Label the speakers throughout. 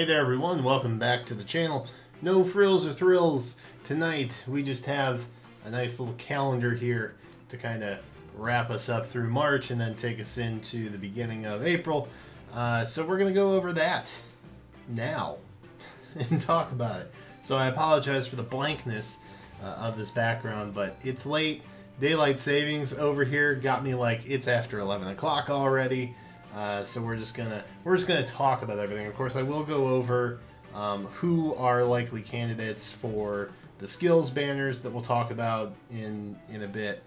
Speaker 1: Hey there everyone, welcome back to the channel. No frills or thrills. Tonight we just have a nice little calendar here to kind of wrap us up through March and then take us into the beginning of April. So we're going to go over that now and talk about it. So I apologize for the blankness of this background, but it's late. Daylight savings over here got me like it's after 11 o'clock already. So we're just gonna talk about everything. Of course, I will go over who are likely candidates for the skills banners that we'll talk about in a bit.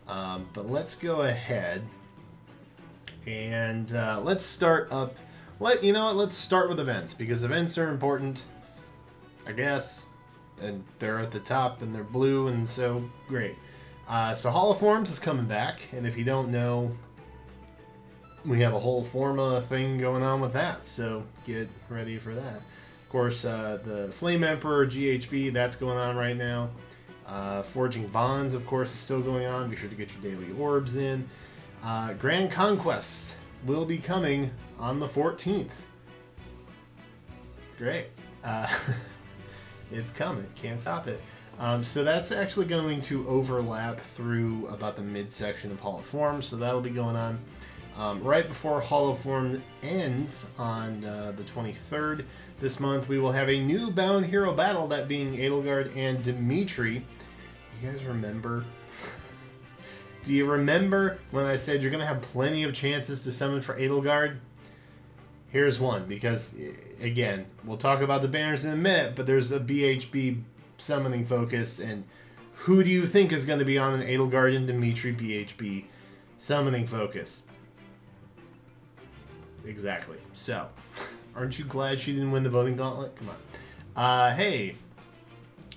Speaker 1: But let's go ahead and let's start up. Let's start with events, because events are important, I guess, and they're at the top and they're blue, and so great. So Hall of Forms is coming back, and if you don't know, we have a whole Forma thing going on with that, so get ready for that. Of course, the Flame Emperor GHB, that's going on right now. Forging Bonds, of course, is still going on. Be sure to get your daily orbs in. Grand Conquest will be coming on the 14th. Great. It's coming. Can't stop it. So that's actually going to overlap through about the midsection of Hall of Forms, so that'll be going on. Right before Hall of Form ends on the 23rd this month, we will have a new Bound Hero battle, that being Edelgard and Dimitri. You guys remember? Do you remember when I said you're going to have plenty of chances to summon for Edelgard? Here's one, because, again, we'll talk about the banners in a minute, but there's a BHB summoning focus, and who do you think is going to be on an Edelgard and Dimitri BHB summoning focus? Exactly. So, aren't you glad she didn't win the voting gauntlet? Come on. Hey,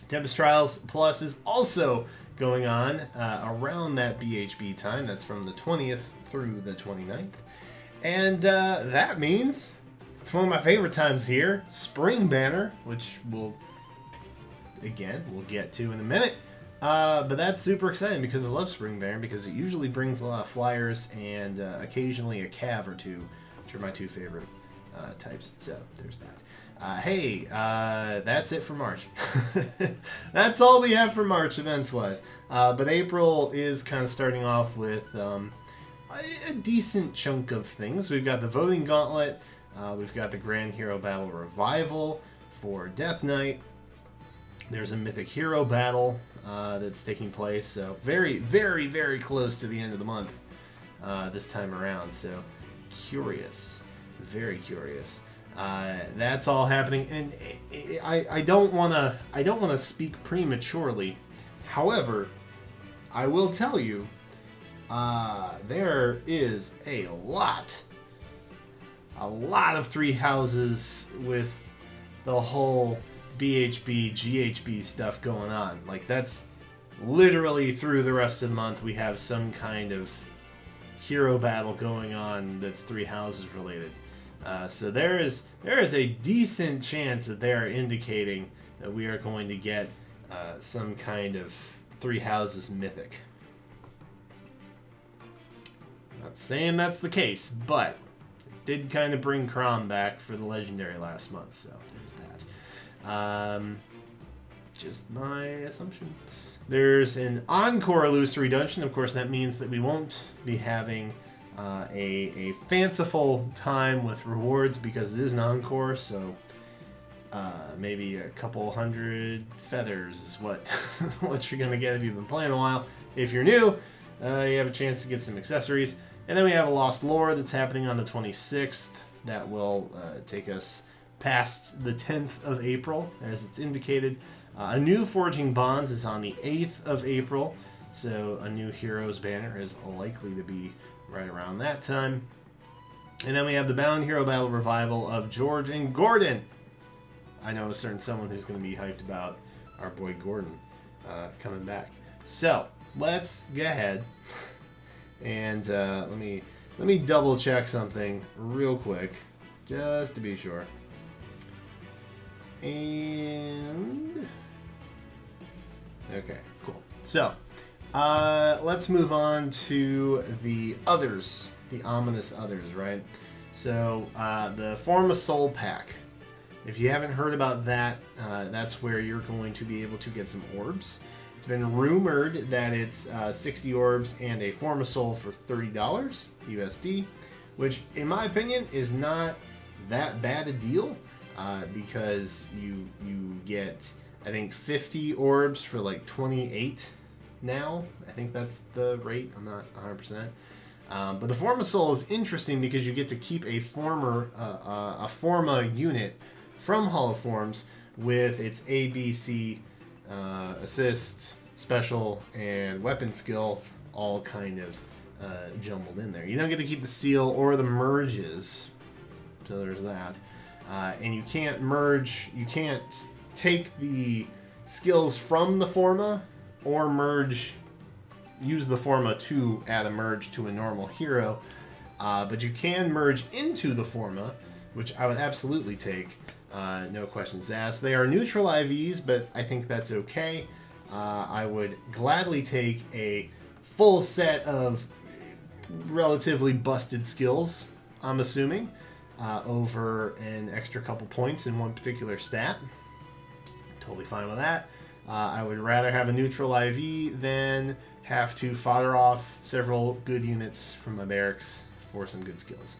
Speaker 1: Tempest Trials Plus is also going on around that BHB time. That's from the 20th through the 29th. And that means it's one of my favorite times here, Spring Banner, which we'll get to in a minute. But that's super exciting because I love Spring Banner, because it usually brings a lot of flyers and occasionally a cav or two, which are my two favorite types. So there's that. Hey, that's it for March. That's all we have for March events-wise. But April is kind of starting off with a decent chunk of things. We've got the voting gauntlet. We've got the Grand Hero Battle Revival for Death Knight. There's a Mythic Hero battle that's taking place. So very, very, very close to the end of the month this time around. So curious, very curious. That's all happening, and I don't wanna speak prematurely. However, I will tell you, there is a lot of Three Houses with the whole BHB, GHB stuff going on. Like, that's literally through the rest of the month we have some kind of hero battle going on that's Three Houses related. So there is a decent chance that they are indicating that we are going to get some kind of Three Houses mythic. Not saying that's the case, but it did kind of bring Crom back for the legendary last month, so there's that. Just my assumption. There's an Encore Illusory Dungeon. Of course, that means that we won't be having a fanciful time with rewards, because it is an Encore, so maybe a couple hundred feathers is what you're going to get if you've been playing a while. If you're new, you have a chance to get some accessories. And then we have a Lost Lore that's happening on the 26th. That will take us past the 10th of April, as it's indicated. A new Forging Bonds is on the 8th of April, so a new Heroes banner is likely to be right around that time. And then we have the Bound Hero Battle Revival of George and Gordon. I know a certain someone who's going to be hyped about our boy Gordon coming back. So let's go ahead and let me double check something real quick, just to be sure. And okay, cool. So let's move on to the others, the ominous others, right? So the Form of Soul pack if you haven't heard about that, that's where you're going to be able to get some orbs. It's been rumored that it's 60 orbs and a Formasol for $30 USD, which in my opinion is not that bad a deal, because you get, I think, 50 orbs for like 28 now. I think that's the rate. I'm not 100%. But the Formasol is interesting because you get to keep a Forma unit from Holoforms with its A, B, C, assist, special, and weapon skill all kind of jumbled in there. You don't get to keep the seal or the merges, so there's that. And you can't merge, you can't take the skills from the Forma or use the Forma to add a merge to a normal hero, but you can merge into the Forma, which I would absolutely take, no questions asked. They are neutral IVs, but I think that's okay. I would gladly take a full set of relatively busted skills, I'm assuming, over an extra couple points in one particular stat. Totally fine with that. I would rather have a neutral IV than have to fodder off several good units from my barracks for some good skills.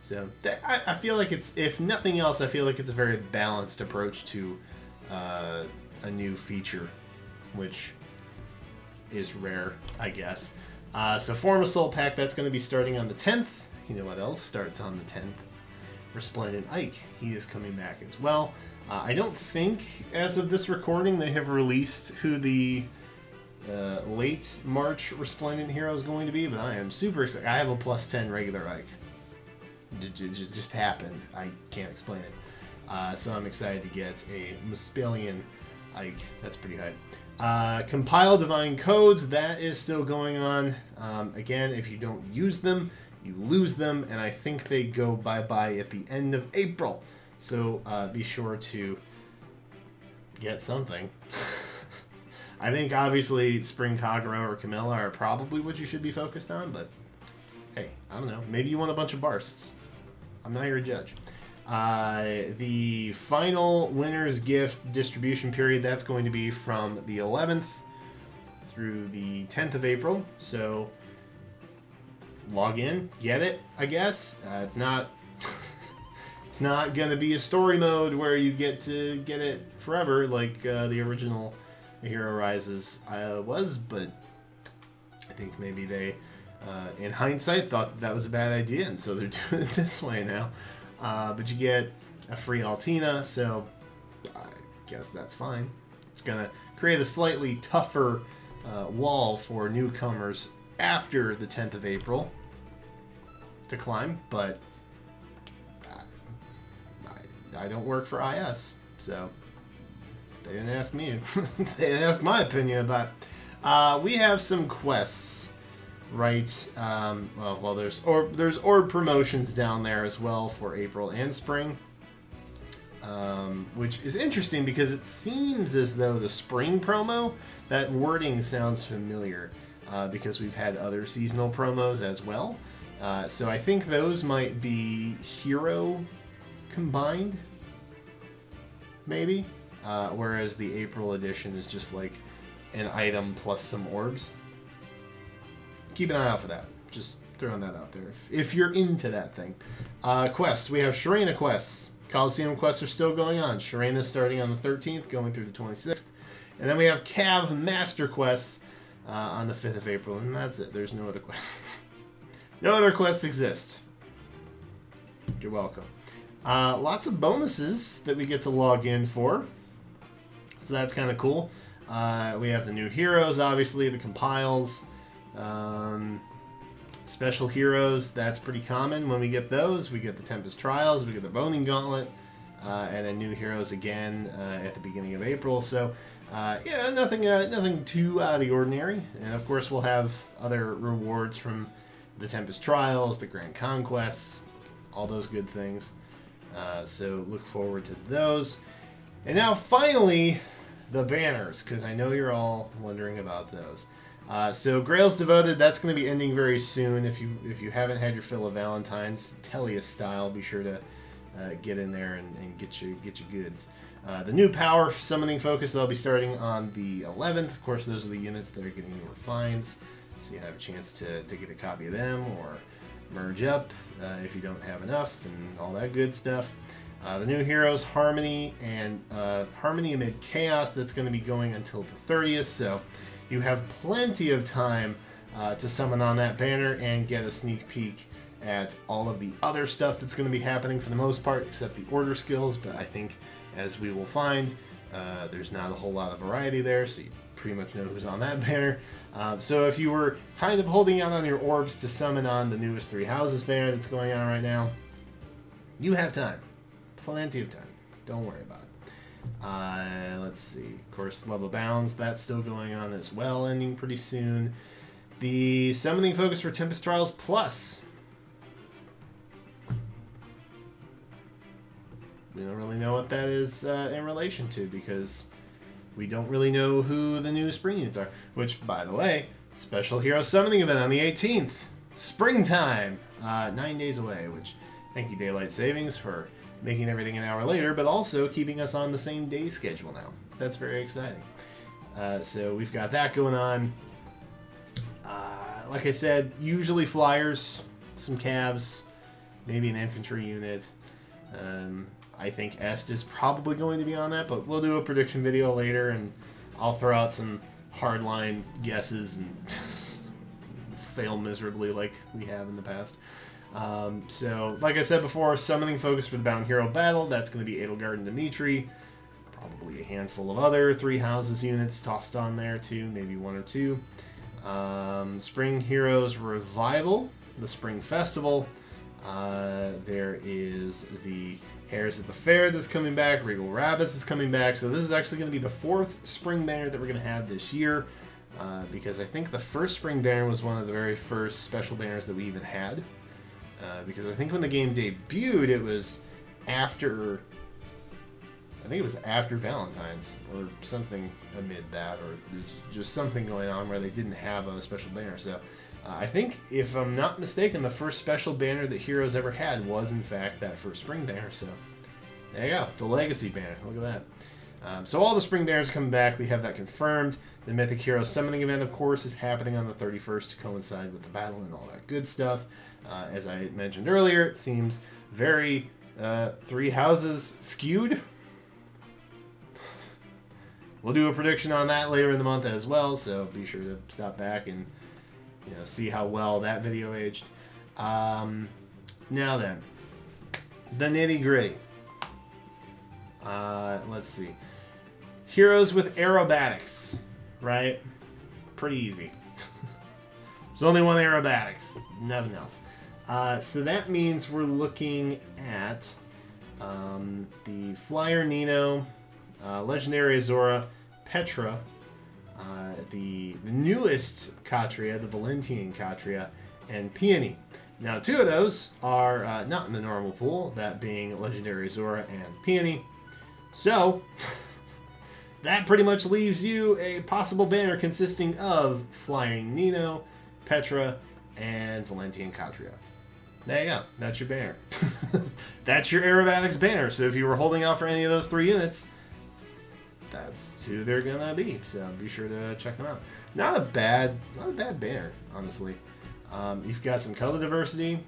Speaker 1: So I feel like it's, if nothing else, I feel like it's a very balanced approach to a new feature, which is rare, I guess. So Formasol pack, that's going to be starting on the 10th. You know what else starts on the 10th? Resplendent Ike. He is coming back as well. I don't think, as of this recording, they have released who the late March Resplendent hero is going to be, but I am super excited. I have a +10 regular Ike. It just happened. I can't explain it. So I'm excited to get a Muspellian Ike. That's pretty hype. Compile Divine Codes, that is still going on. Again, if you don't use them, you lose them, and I think they go bye-bye at the end of April. So be sure to get something. I think obviously Spring Kagura or Camilla are probably what you should be focused on, but hey, I don't know. Maybe you want a bunch of bursts. I'm not here to judge. The final winner's gift distribution period, that's going to be from the 11th through the 10th of April. So log in, get it, I guess. It's not it's not going to be a story mode where you get to get it forever like the original Hero Rises was, but I think maybe they, in hindsight, thought that was a bad idea, and so they're doing it this way now. But you get a free Altina, so I guess that's fine. It's going to create a slightly tougher wall for newcomers after the 10th of April to climb, but I don't work for IS, so they didn't ask me. They didn't ask my opinion about it. We have some quests, right? Well, there's orb promotions down there as well for April and spring, which is interesting because it seems as though the spring promo, that wording sounds familiar, because we've had other seasonal promos as well. So I think those might be hero combined, maybe. Whereas the April edition is just like an item plus some orbs. Keep an eye out for that. Just throwing that out there if you're into that thing. Quests. We have Sharena quests. Coliseum quests are still going on. Sharena starting on the 13th, going through the 26th. And then we have Cav Master quests on the 5th of April. And that's it. There's no other quests. No other quests exist. You're welcome. Lots of bonuses that we get to log in for. So that's kind of cool. We have the new heroes, obviously, the compiles. Special heroes, that's pretty common. When we get those, we get the Tempest Trials, we get the Boning Gauntlet, and then new heroes again at the beginning of April. So, yeah, nothing too out of the ordinary. And of course, we'll have other rewards from the Tempest Trials, the Grand Conquests, all those good things. So look forward to those. And now, finally, the banners, because I know you're all wondering about those. So Grail's Devoted, that's going to be ending very soon. If you haven't had your fill of Valentine's, Telia style, be sure to get in there and get your goods. The new power summoning focus, they'll be starting on the 11th. Of course, those are the units that are getting newer finds, so you have a chance to get a copy of them or merge up if you don't have enough and all that good stuff. The new heroes, Harmony and Harmony Amid Chaos, that's going to be going until the 30th, so you have plenty of time to summon on that banner and get a sneak peek at all of the other stuff that's going to be happening for the most part, except the order skills. But I think, as we will find, there's not a whole lot of variety there, so you pretty much know who's on that banner. So if you were kind of holding out on your orbs to summon on the newest Three Houses banner that's going on right now, you have time. Plenty of time. Don't worry about it. Let's see. Of course, Level Bounds, that's still going on as well, ending pretty soon. The summoning focus for Tempest Trials Plus. We don't really know what that is in relation to, because we don't really know who the new spring units are. Which, by the way, special hero summoning event on the 18th. Springtime. 9 days away, which, thank you Daylight Savings for making everything an hour later, but also keeping us on the same day schedule now. That's very exciting. So we've got that going on. Like I said, usually flyers, some cabs, maybe an infantry unit. I think Est is probably going to be on that, but we'll do a prediction video later, and I'll throw out some hardline guesses and fail miserably like we have in the past. So, like I said before, summoning focus for the Bound Hero battle, that's going to be Edelgard and Dimitri. Probably a handful of other Three Houses units tossed on there too, maybe one or two. Spring Heroes Revival, the Spring Festival. There is the Hares at the Fair that's coming back. Regal Rabbits is coming back. So this is actually going to be the 4th spring banner that we're going to have this year. Because I think the first spring banner was one of the very first special banners that we even had. Because I think when the game debuted, it was after... I think it was after Valentine's or something amid that, or there's just something going on where they didn't have a special banner. So I think, if I'm not mistaken, the first special banner that Heroes ever had was, in fact, that first spring banner. So there you go. It's a legacy banner. Look at that. So all the spring banners are coming back. We have that confirmed. The Mythic Heroes Summoning event, of course, is happening on the 31st to coincide with the battle and all that good stuff. As I mentioned earlier, it seems very Three Houses skewed. We'll do a prediction on that later in the month as well, so be sure to stop back and see how well that video aged. Now then, the nitty-gritty. Let's see. Heroes with aerobatics, right? Pretty easy. There's only one aerobatics, nothing else. So that means we're looking at the Flyer Nino, Legendary Azora, Petra, the newest Katria, the Valentian Katria, and Peony. Now, 2 of those are not in the normal pool, that being Legendary Azora and Peony. So, that pretty much leaves you a possible banner consisting of Flying Nino, Petra, and Valentian Katria. There you go. That's your banner. That's your aerobatics banner. So if you were holding out for any of those 3 units, that's who they're gonna be. So be sure to check them out. Not a bad banner, honestly. You've got some color diversity,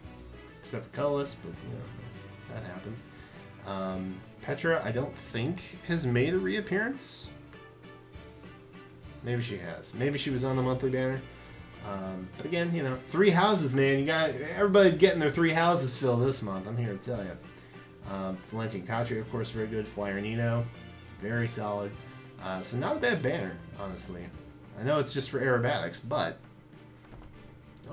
Speaker 1: except for colorless, but that happens. Petra, I don't think has made a reappearance. Maybe she has. Maybe she was on the monthly banner. But again, 3 houses, man. Everybody's getting their 3 houses filled this month. I'm here to tell you. Valentian Katria, of course, very good. Flyer Nino, very solid. So not a bad banner, honestly. I know it's just for aerobatics, but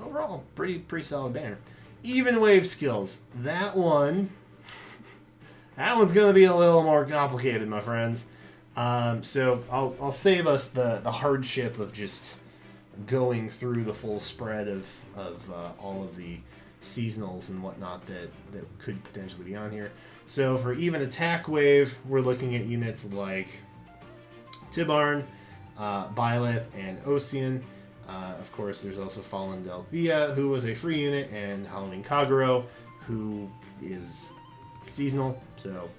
Speaker 1: overall, pretty solid banner. Even wave skills. That one's gonna be a little more complicated, my friends. So I'll save us the hardship of just going through the full spread of all of the seasonals and whatnot that could potentially be on here. So for even attack wave, we're looking at units like Tibarn, Byleth, and Ocean. Of course, there's also Fallen Delphia, who was a free unit, and Halloween Kagero, who is seasonal, so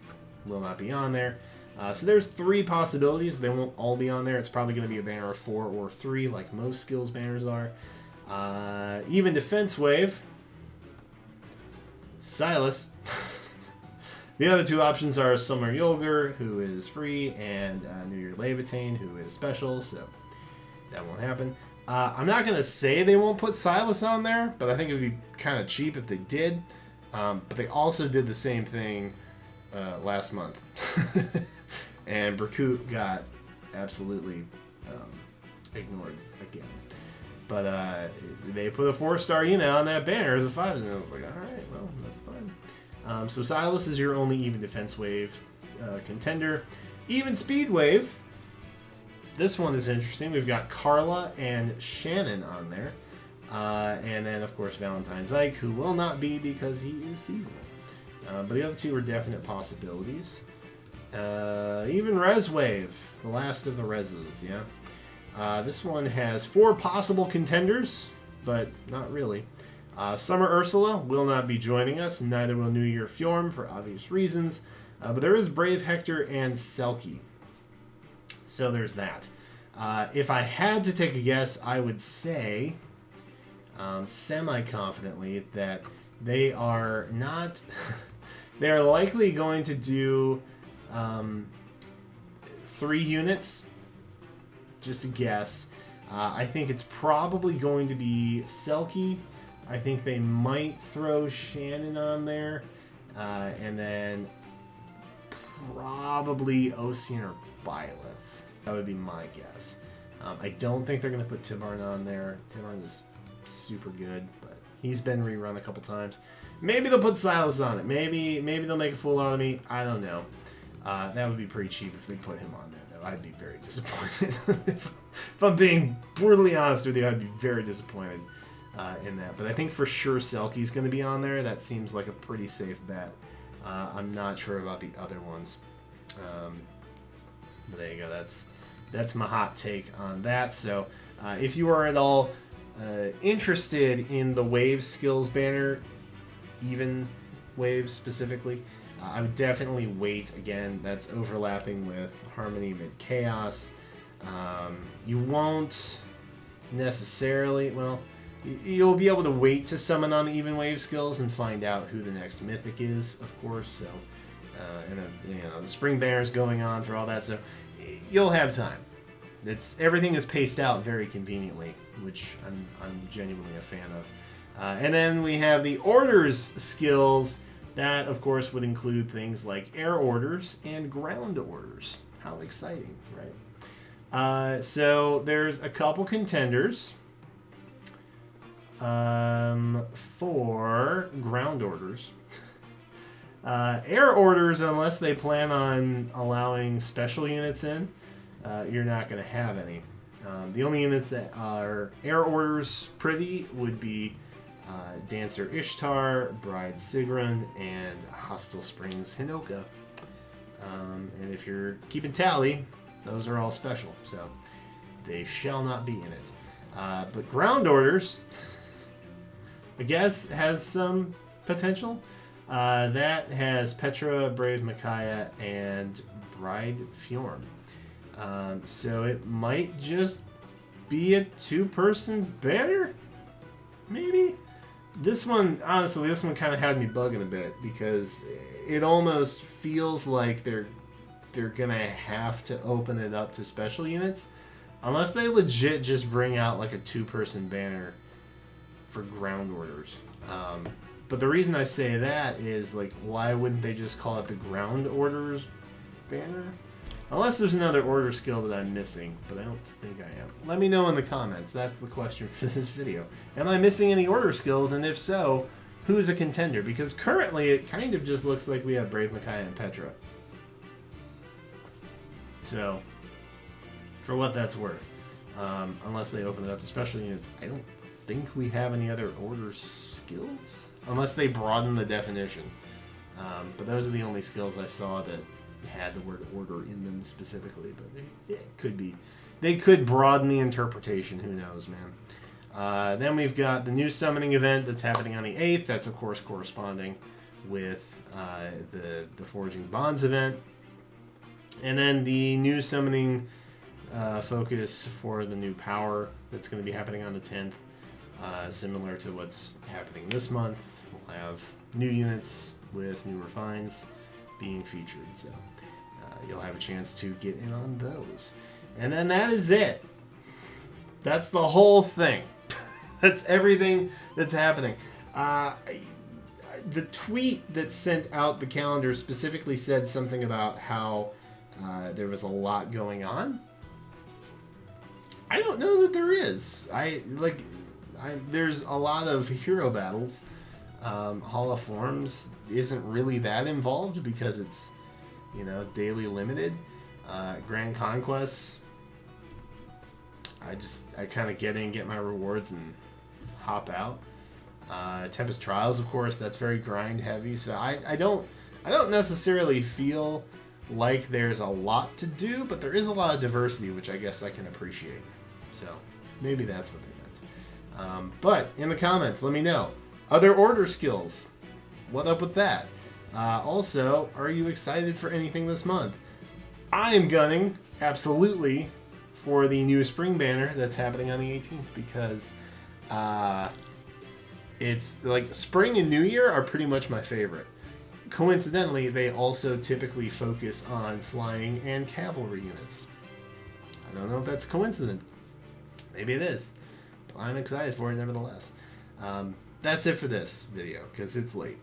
Speaker 1: will not be on there. So there's 3 possibilities. They won't all be on there. It's probably going to be a banner of 4 or 3, like most skills banners are. Even defense wave, Silas. The other 2 options are Summer Yolger, who is free, and New Year Levitain, who is special, so that won't happen. I'm not going to say they won't put Silas on there, but I think it would be kind of cheap if they did. But they also did the same thing last month. And Berkut got absolutely ignored again. But they put a 4-star unit on that banner as a 5, and I was like, alright, well, that's fine. So Silas is your only even defense wave contender. Even speed wave. This one is interesting. We've got Carla and Shannon on there. And then, of course, Valentine's Ike, who will not be because he is seasonal. But the other 2 are definite possibilities. Even Res Wave, the last of the Reses, yeah. This one has 4 possible contenders, but not really. Summer Ursula will not be joining us, neither will New Year Fjorm for obvious reasons. But there is Brave Hector and Selkie. So there's that. If I had to take a guess, I would say, semi-confidently, that they are not... they are likely going to do 3 units, just a guess. I think it's probably going to be Selkie. I think they might throw Shannon on there. And then probably Ocean or Byleth. That would be my guess. I don't think they're going to put Tibarn on there. Tibarn is super good, but he's been rerun a couple times. Maybe they'll put Silas on it. Maybe they'll make a fool out of me. I don't know. That would be pretty cheap if they put him on there, though. I'd be very disappointed. If I'm being brutally honest with you, I'd be very disappointed in that. But I think for sure Selkie's going to be on there. That seems like a pretty safe bet. I'm not sure about the other ones. But there you go. That's my hot take on that. So if you are at all interested in the Wave Skills banner, even Wave specifically, I would definitely wait. Again, that's overlapping with Harmony Mid Chaos. You won't necessarily, well, you'll be able to wait to summon on the Even Wave skills and find out who the next Mythic is, of course. So, the Spring Banner is going on for all that, so you'll have time. Everything is paced out very conveniently, which I'm genuinely a fan of. And then we have the Orders skills. That, of course, would include things like Air Orders and Ground Orders. How exciting, right? So there's a couple contenders for Ground Orders. Air Orders, unless they plan on allowing special units in, you're not going to have any. The only units that are Air Orders privy would be Dancer Ishtar, Bride Sigrun, and Hostile Springs Hinoka. And if you're keeping tally, those are all special, so they shall not be in it. But Ground Orders, I guess, has some potential. That has Petra, Brave Micaiah, and Bride Fjorm. So it might just be a 2-person banner? Maybe? This one, honestly, kind of had me bugging a bit because it almost feels like they're gonna have to open it up to special units, unless they legit just bring out like a 2-person banner for Ground Orders. But the reason I say that is, like, why wouldn't they just call it the Ground Orders banner? Unless there's another order skill that I'm missing, but I don't think I am. Let me know in the comments. That's the question for this video. Am I missing any order skills? And if so, who's a contender? Because currently it kind of just looks like we have Brave Micaiah and Petra. So, for what that's worth. Unless they open it up to special units, I don't think we have any other order skills. Unless they broaden the definition. But those are the only skills I saw that had the word order in them specifically, but it could be. They could broaden the interpretation, who knows, man. Then we've got the new summoning event that's happening on the 8th. That's, of course, corresponding with the Forging Bonds event. And then the new summoning focus for the new power that's going to be happening on the 10th. Similar to what's happening this month. We'll have new units with new refines being featured. So you'll have a chance to get in on those. And then that is it. That's the whole thing. That's everything that's happening. The tweet that sent out the calendar specifically said something about how there was a lot going on. I don't know that there is. There's a lot of hero battles. Hall of Forms isn't really that involved because it's, daily limited. Grand Conquests, I kind of get in, get my rewards, and hop out. Tempest Trials, of course, that's very grind heavy. So I don't necessarily feel like there's a lot to do, but there is a lot of diversity, which I guess I can appreciate. So maybe that's what they meant. But in the comments, let me know. Other order skills. What up with that? Also, are you excited for anything this month? I am gunning, absolutely, for the new spring banner that's happening on the 18th because it's like spring and New Year are pretty much my favorite. Coincidentally, they also typically focus on flying and cavalry units. I don't know if that's coincident. Maybe it is. But I'm excited for it nevertheless. That's it for this video because it's late.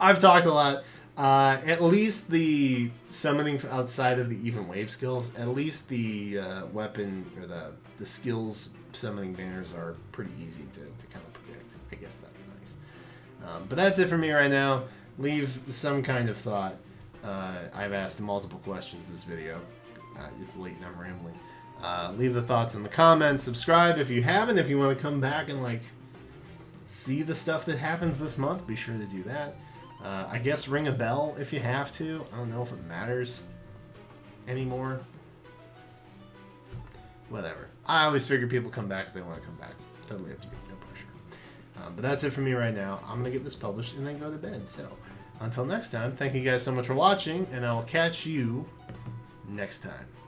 Speaker 1: I've talked a lot. At least the summoning outside of the even wave skills, at least the weapon or the skills summoning banners are pretty easy to kind of predict. I guess that's nice. But that's it for me right now. Leave some kind of thought. I've asked multiple questions this video. It's late and I'm rambling. Leave the thoughts in the comments. Subscribe if you haven't. If you want to come back and see the stuff that happens this month, be sure to do that. I guess ring a bell if you have to. I don't know if it matters anymore. Whatever. I always figure people come back if they want to come back. Totally up to you. No pressure. But that's it for me right now. I'm going to get this published and then go to bed. So until next time, thank you guys so much for watching, and I will catch you next time.